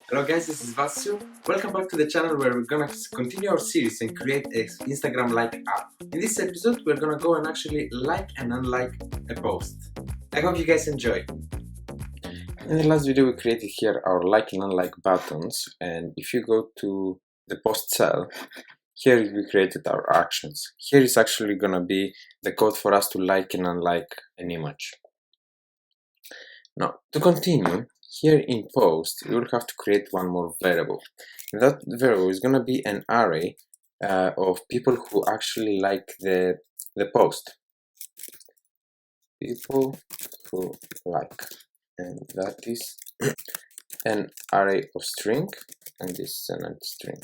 Hello guys, this is Vasil. Welcome back to the channel where we're gonna continue our series and create an Instagram-like app. In this episode, we're gonna go and actually like and unlike a post. I hope you guys enjoy. In the last video, we created here our like and unlike buttons, and if you go to the post cell, here we created our actions. Here is actually gonna be the code for us to like and unlike an image. Now, to continue, here in post, you will have to create one more variable. And that variable is going to be an array of people who actually like the post. People who like. And that is an array of string, and this is an empty string.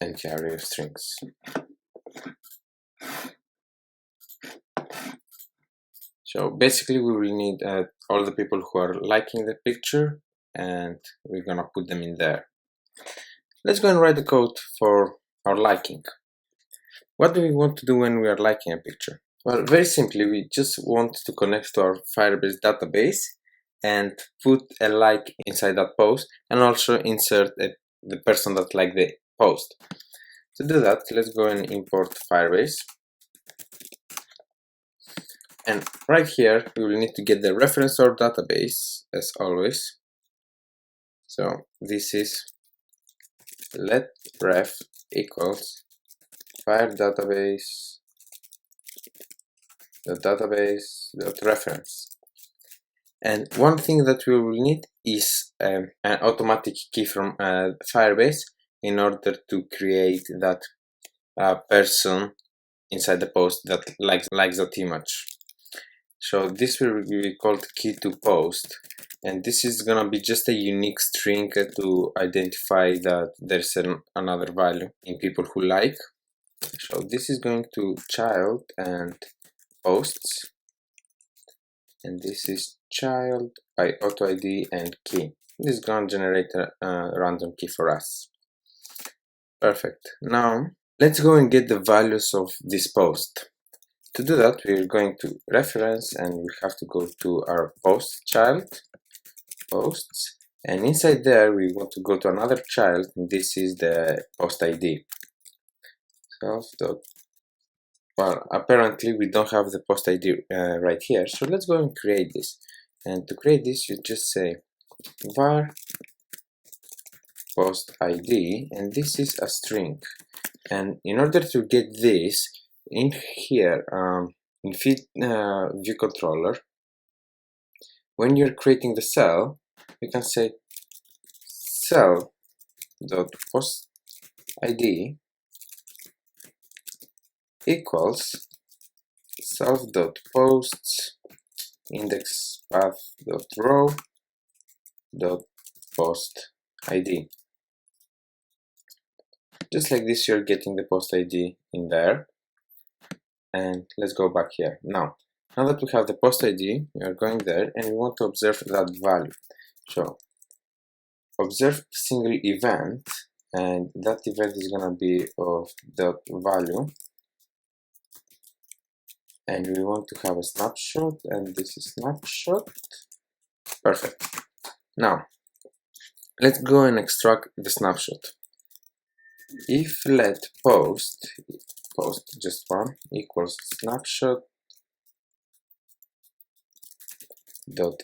Empty array of strings. So basically we will need all the people who are liking the picture, and we're gonna put them in there. Let's go and write the code for our liking. What do we want to do when we are liking a picture? Well, very simply, we just want to connect to our Firebase database and put a like inside that post, and also insert the person that liked the post. To do that, let's go and import Firebase. And right here, we will need to get the reference to our database, as always. So this is let ref equals fire database reference. And one thing that we will need is an automatic key from Firebase in order to create that person inside the post that likes that image. So this will be called key to post, and this is gonna be just a unique string to identify that there's another value in people who like. So this is going to child and posts, and this is child by auto ID and key. This is gonna generate a random key for us. Perfect. Now let's go and get the values of this post. To do that, we're going to reference, and we have to go to our post child, posts, and inside there we want to go to another child, and this is the post ID. Well, apparently we don't have the post ID right here, so let's go and create this. And to create this, you just say var post ID, and this is a string. And in order to get this, in here, in view controller, when you're creating the cell, you can say cell.post ID equals self.posts index path.row.post ID. Just like this, you're getting the post ID in there. And let's go back here. Now that we have the post ID, we are going there and we want to observe that value. So observe single event, and that event is gonna be of dot value, and we want to have a snapshot, and this is snapshot. Perfect. Now let's go and extract the snapshot. If let post just one equals snapshot dot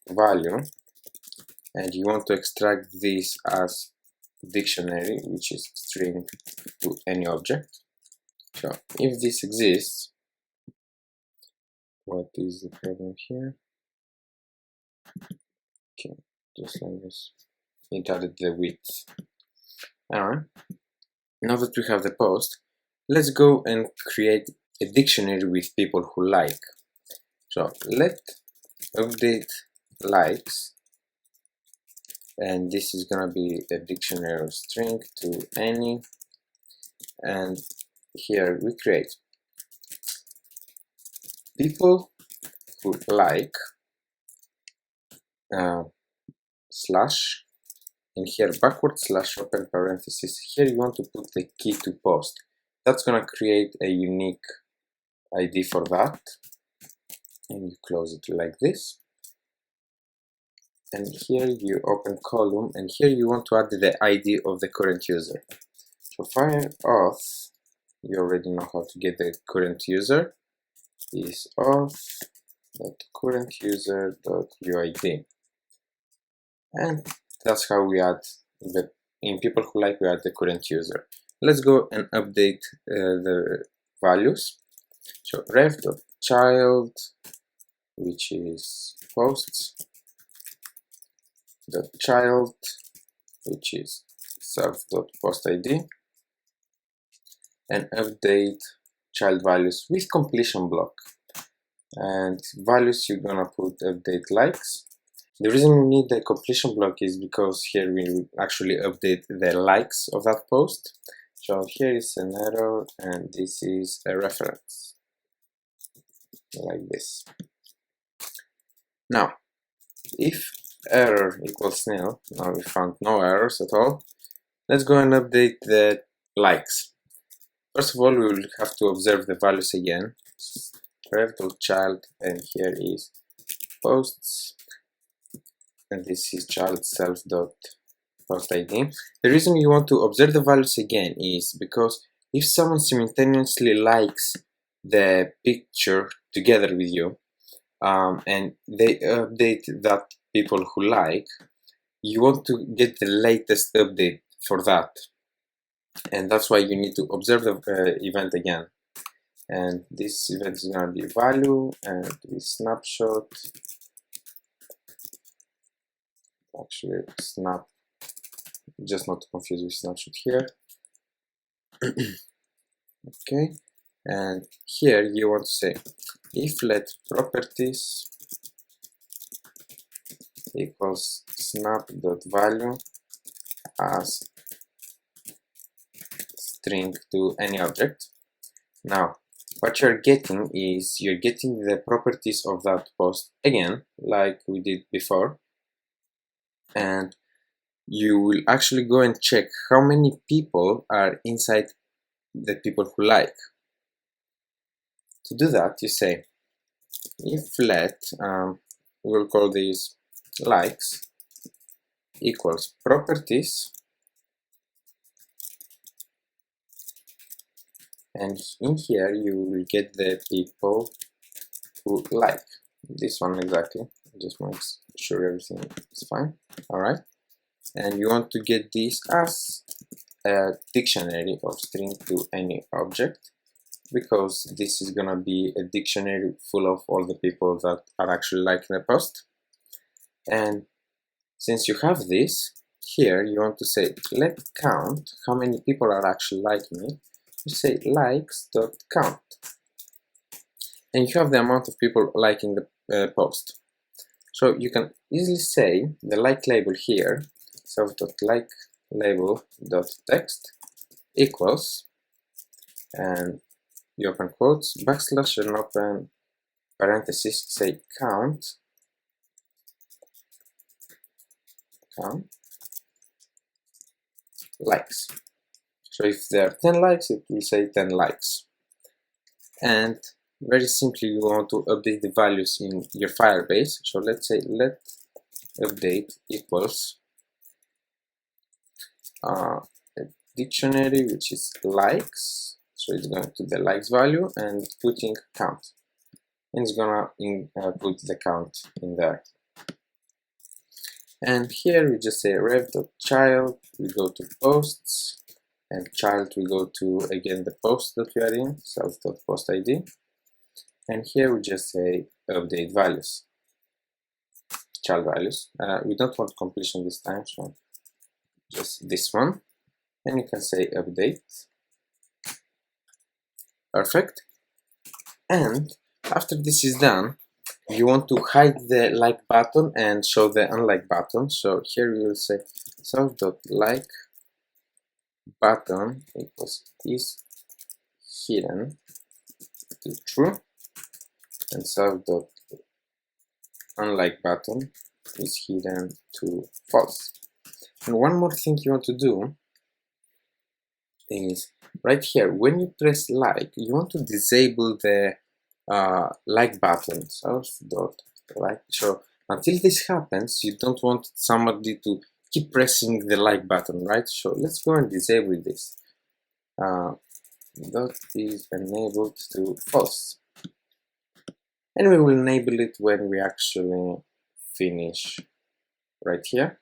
value, and you want to extract this as dictionary, which is string to any object. So if this exists, what is the problem here? Okay, just like this, it added the width. Alright, now that we have the post, let's go and create a dictionary with people who like. So let update likes, and this is gonna be a dictionary of string to any, and here we create people who like slash, in here backward slash open parenthesis. Here you want to put the key to post. That's gonna create a unique ID for that, and you close it like this. and here you open column, and here you want to add the ID of the current user. So fire auth, you already know how to get the current user, is auth.currentuser.uid, and that's how we add the, in people who like, we add the current user. Let's go and update the values. So ref.child, which is posts.child, which is self.postid, and update child values with completion block. And values you're gonna put update likes. The reason we need the completion block is because here we will actually update the likes of that post. So here is an error, and this is a reference, like this. Now, if error equals nil, now we found no errors at all, let's go and update the likes. First of all, we will have to observe the values again. Ref.child, and here is posts, and this is child self.postid. The reason you want to observe the values again is because if someone simultaneously likes the picture together with you, and they update that people who like, you want to get the latest update for that, and that's why you need to observe the event again. And this event is going to be value, and the snapshot, actually snap, just not to confuse with snapshot here. Okay, and here you want to say if let properties equals snap.value as string to any object. Now what you're getting is you're getting the properties of that post again, like we did before, and you will actually go and check how many people are inside the people who like. To do that, you say if let, we'll call these likes, equals properties, and in here you will get the people who like. This one exactly, just make sure everything is fine. Alright, and you want to get this as a dictionary of string to any object, because this is gonna be a dictionary full of all the people that are actually liking the post. And since you have this, here you want to say let count how many people are actually liking it. You say likes.count, and you have the amount of people liking the post. So you can easily say the like label here, self.like label.text equals, and you open quotes, backslash, and open parentheses, say count likes. So if there are 10 likes, it will say 10 likes. And very simply, you want to update the values in your Firebase. So let's say let update equals a dictionary, which is likes. So it's going to the likes value and putting count, and it's gonna put the count in there. And here we just say ref.child, we go to posts, and child we go to again the post that we are in, self.postid, and here we just say update values, child values. We don't want completion this time, so just this one, and you can say update. Perfect. And after this is done, you want to hide the like button and show the unlike button. So here we will say self.like button equals is hidden to true, and self.unlike button is hidden to false. And one more thing you want to do is right here, when you press like, you want to disable the like button, self.like. So Until this happens, you don't want somebody to keep pressing the like button, right? So let's go and disable this. Dot is enabled to false. And we will enable it when we actually finish right here.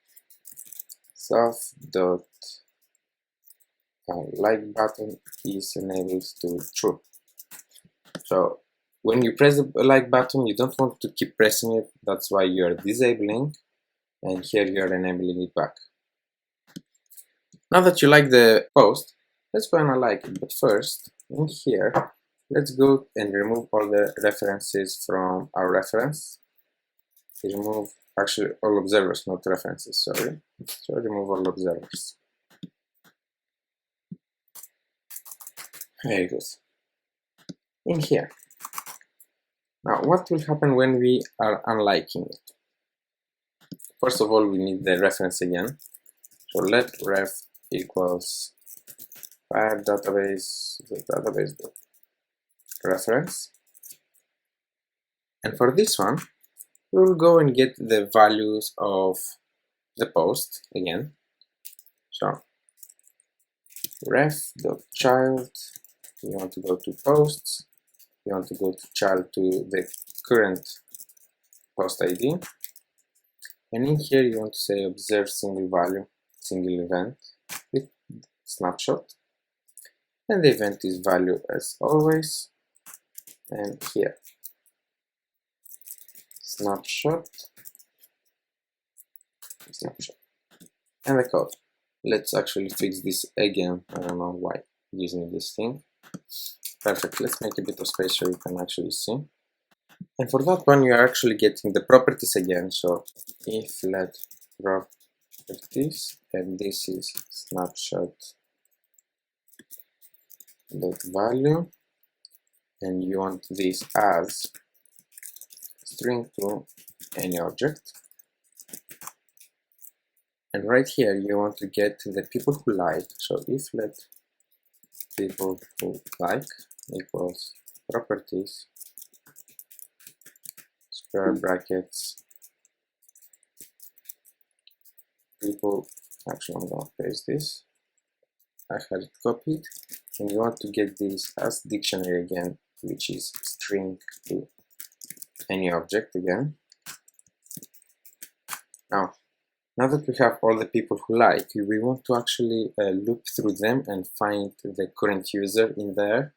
Self dot like button is enabled to true. So when you press the like button, you don't want to keep pressing it. That's why you are disabling, and here you are enabling it back. Now that you like the post, let's go and like it. But first, in here, let's go and remove all the references from our reference. Remove actually all observers, not references, sorry. So remove all observers. Very good. In here. Now, what will happen when we are unliking it? First of all, we need the reference again. So let ref equals fire database, the database reference. And for this one, we will go and get the values of the post again. So ref.child, you want to go to posts, you want to go to child to the current post ID, and in here you want to say observe single value, single event with snapshot, and the event is value as always, and here snapshot, and the code. Let's actually fix this again. I don't know why it gives me this thing. Perfect. Let's make a bit of space so you can actually see. And for that one, you are actually getting the properties again. So if let properties, and this is snapshot dot value, and you want this as string to any object. And right here, you want to get the people who like. So if let people who like equals properties square brackets people. Actually, I'm gonna paste this. I had it copied, and you want to get this as dictionary again, which is string to any object again. Now that we have all the people who like, we want to actually loop through them and find the current user in there.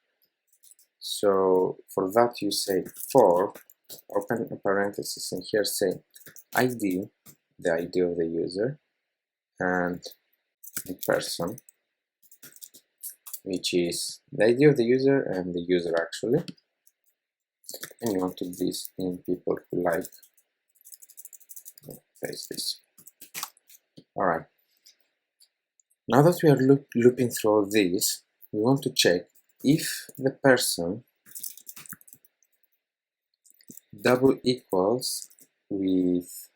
So for that you say for, open a parenthesis, and here say ID, the ID of the user, and the person, which is the ID of the user and the user actually. And you want to do this in people who like. Paste this. Alright. Now that we are looping through all this, we want to check if the person double equals with,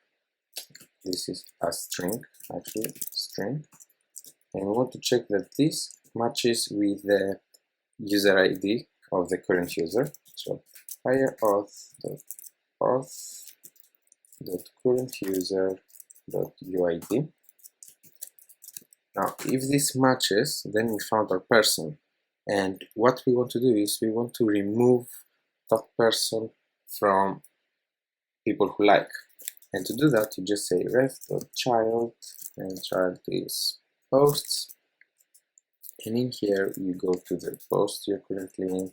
this is a string, actually, string, and we want to check that this matches with the user ID of the current user. So fire auth.current user.uid. Now, if this matches, then we found our person. And what we want to do is we want to remove that person from people who like. And to do that, you just say ref.child, and child is posts. And in here, you go to the post you're currently in,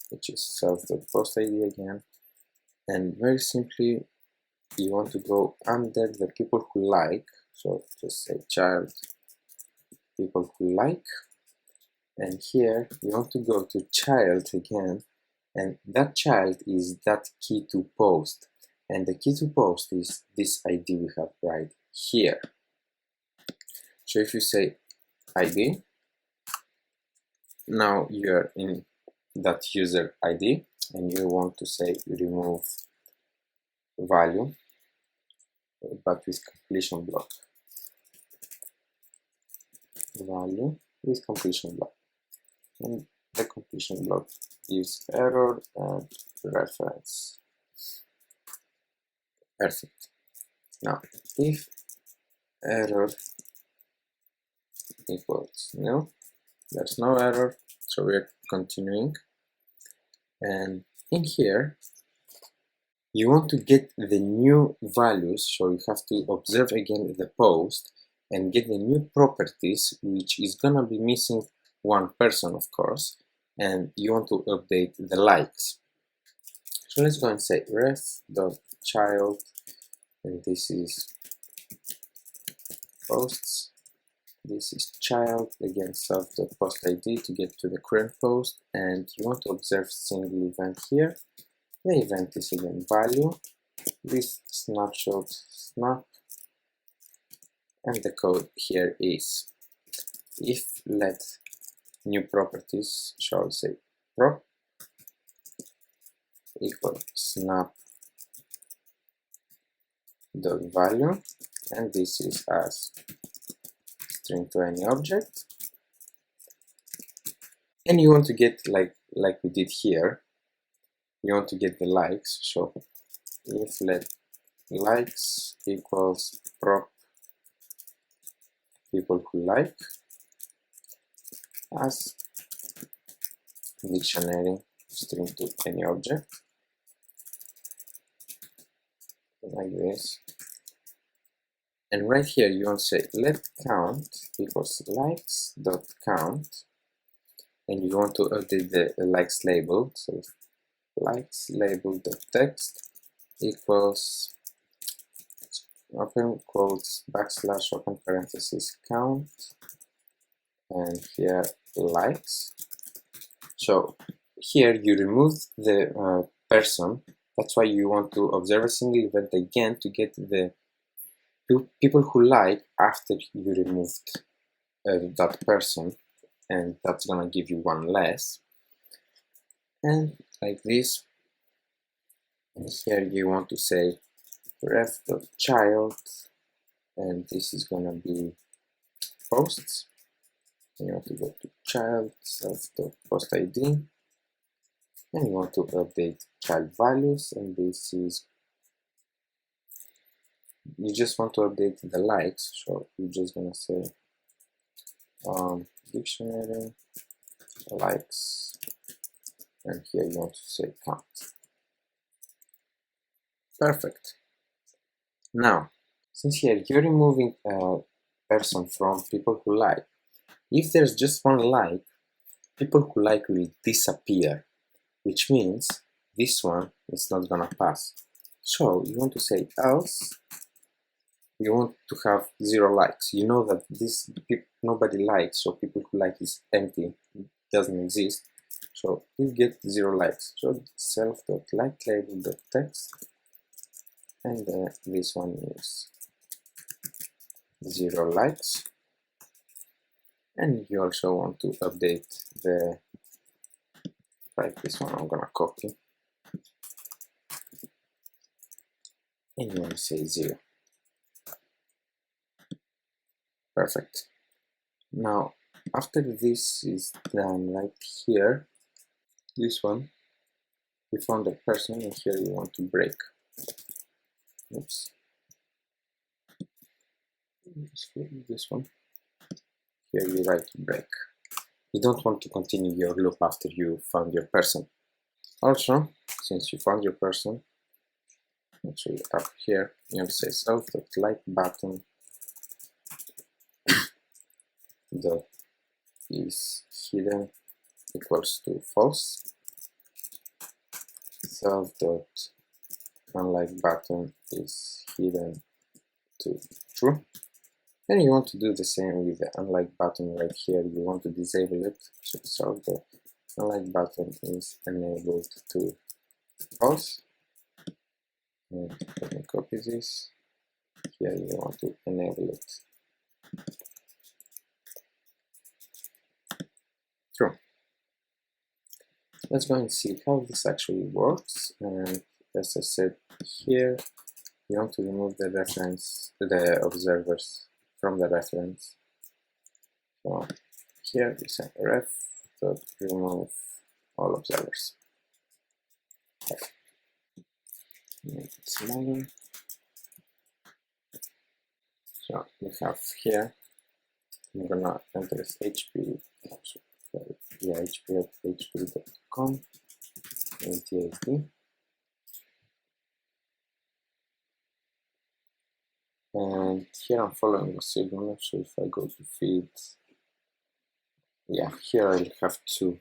which is self.post ID again. And very simply, you want to go under the people who like. So just say child people who like, and here you want to go to child again, and that child is that key to post, and the key to post is this ID we have right here. So if you say ID, now you're in that user ID, and you want to say remove value, but with completion block. Value with completion block, and the completion block gives error and reference. Perfect. Now, if error equals nil, there's no error, so we're continuing. And in here, you want to get the new values, so you have to observe again the post and get the new properties, which is gonna be missing one person, of course, and you want to update the likes. So let's go and say ref.child, and this is posts, this is child, again self.post ID to get to the current post, and you want to observe single event here. The event is again value, this snapshot snap, and the code here is if let new properties, shall say prop equal snap dot value, and this is as string to any object, and you want to get like we did here, you want to get the likes, so if let likes equals prop people who like as dictionary string to any object, like this. And right here you want to say let count equals likes dot count, and you want to update the likes label, so likes label dot text equals open quotes backslash open parenthesis count, and here likes. So here you remove the person, that's why you want to observe a single event again to get the people who like after you removed that person, and that's gonna give you one less, and like this. And here you want to say ref.child, and this is gonna be posts, and you want to go to child self.post ID, and you want to update child values, and this is, you just want to update the likes, so you're just gonna say dictionary likes, and here you want to say count. Perfect. Now, since here you're removing a person from people who like, if there's just one like, people who like will disappear, which means this one is not gonna pass. So you want to say else, you want to have 0 likes. You know that this nobody likes, so people who like is empty, doesn't exist. So you get 0 likes. So self.like_label.text, and this one is 0 likes. And you also want to update the, like this one, I'm gonna copy, and you want to say 0. Perfect. Now, after this is done, right here, this one, you found a person, and here you want to break. Oops. This one. Here you write break. You don't want to continue your loop after you found your person. Also, since you found your person, actually up here, you want to say self.like button dot is hidden equals to false. Self.unlike button is hidden to true. And you want to do the same with the unlike button right here. You want to disable it. So self.unlike button is enabled to false. And let me copy this. Here you want to enable it true. Let's go and see how this actually works. And as I said here, you want to remove the reference, the observers from the reference. So here we say ref.remove all observers. Make it smaller. So we have here, I'm gonna enter this HP, yeah, hp.hp.com, ATSD, and here I'm following Vasil. So if I go to feed, yeah, here I'll have 2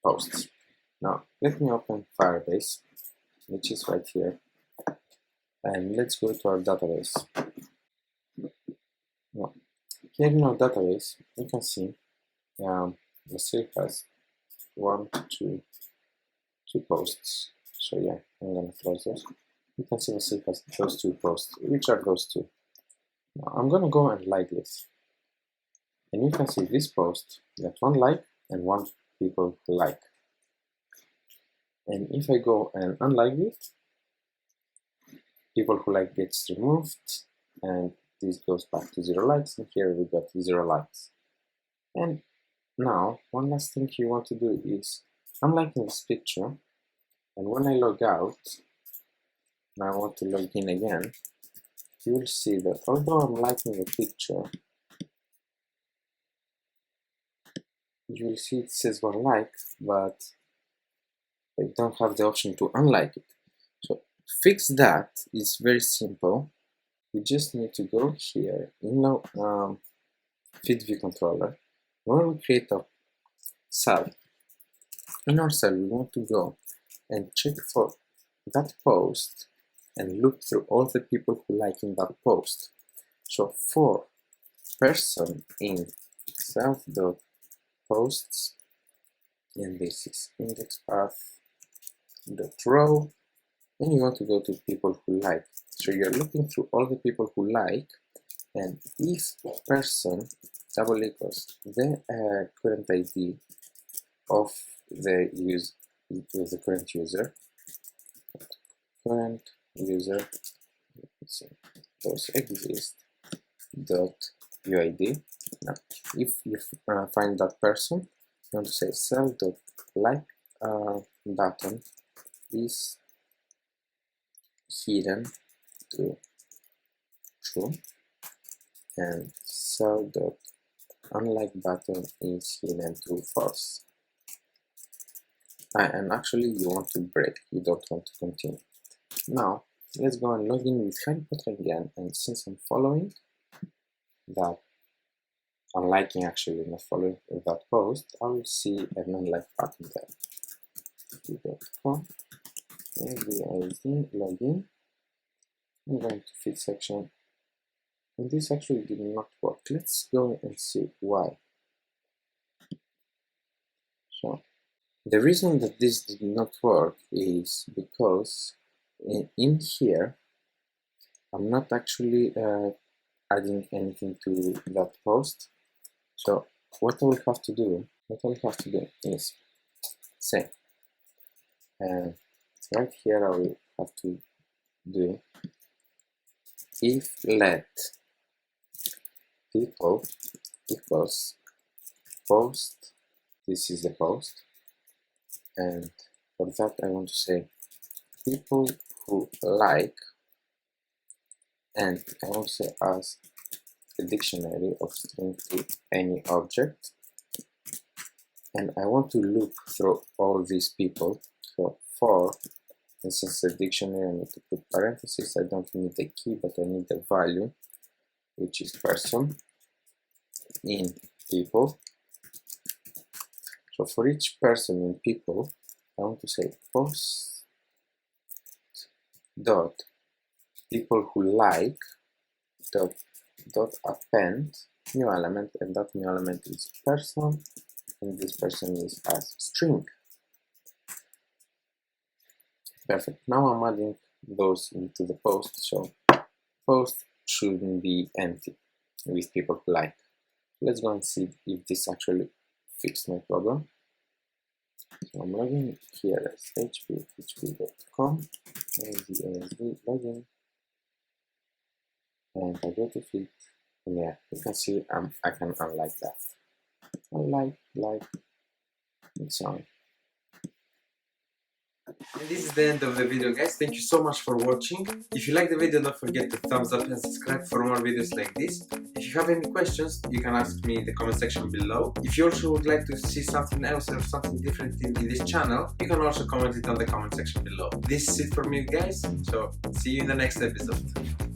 posts. Now let me open Firebase, which is right here, and let's go to our database. Now, here in our database, you can see Vasil has 1, 2 posts. So yeah, I'm gonna close those. You can see Vasil has those 2 posts. Which are those 2? Now I'm gonna go and like this, and you can see this post got 1 like and 1 people who like. And if I go and unlike it, people who like gets removed, and this goes back to 0 likes, and here we got 0 likes. And now, one last thing you want to do is, I'm liking this picture, and when I log out, and I want to log in again, you will see that although I'm liking the picture, you will see it says 1 like, but I don't have the option to unlike it. So fix that. It's very simple. We just need to go here in our feed view controller. When we create a cell, in our cell we want to go and check for that post and look through all the people who like in that post. So for person in self.posts, and this is index path.row, and you want to go to people who like. So you're looking through all the people who like, and if person double equals the current ID of the current user, let's see, those exist dot UID. Now, if you find that person, you want to say cell dot like button is hidden to true, and cell dot unlike button is hidden to false. And actually you want to break, you don't want to continue. Now let's go and log in with Harry Potter again, and since I'm following that, I'm liking actually not following that post, I will see an unlike button there. .com, login. I'm going to feed section, and this actually did not work. Let's go and see why. So the reason that this did not work is because in here I'm not actually adding anything to that post. So what I will have to do is say, right here I will have to do if let people equals post, this is the post, and for that I want to say people who like, and I want to say as a dictionary of string to any object, and I want to look through all these people. So for instance, a dictionary, I need to put parentheses. I don't need the key, but I need the value, which is person in people. So for each person in people, I want to say post dot people who like dot append new element, and that new element is person, and this person is as string. Perfect. Now I'm adding those into the post, so post shouldn't be empty with people who like. Let's go and see if this actually fixed my problem. So I'm logging here as hp.com, login, and I go to feed, and yeah, you can see I can unlike that. Unlike, like, and so on. And this is the end of the video, guys. Thank you so much for watching. If you like the video, don't forget to thumbs up and subscribe for more videos like this. If you have any questions, you can ask me in the comment section below. If you also would like to see something else or something different in this channel, you can also comment it on the comment section below. This is it for me, guys, so see you in the next episode.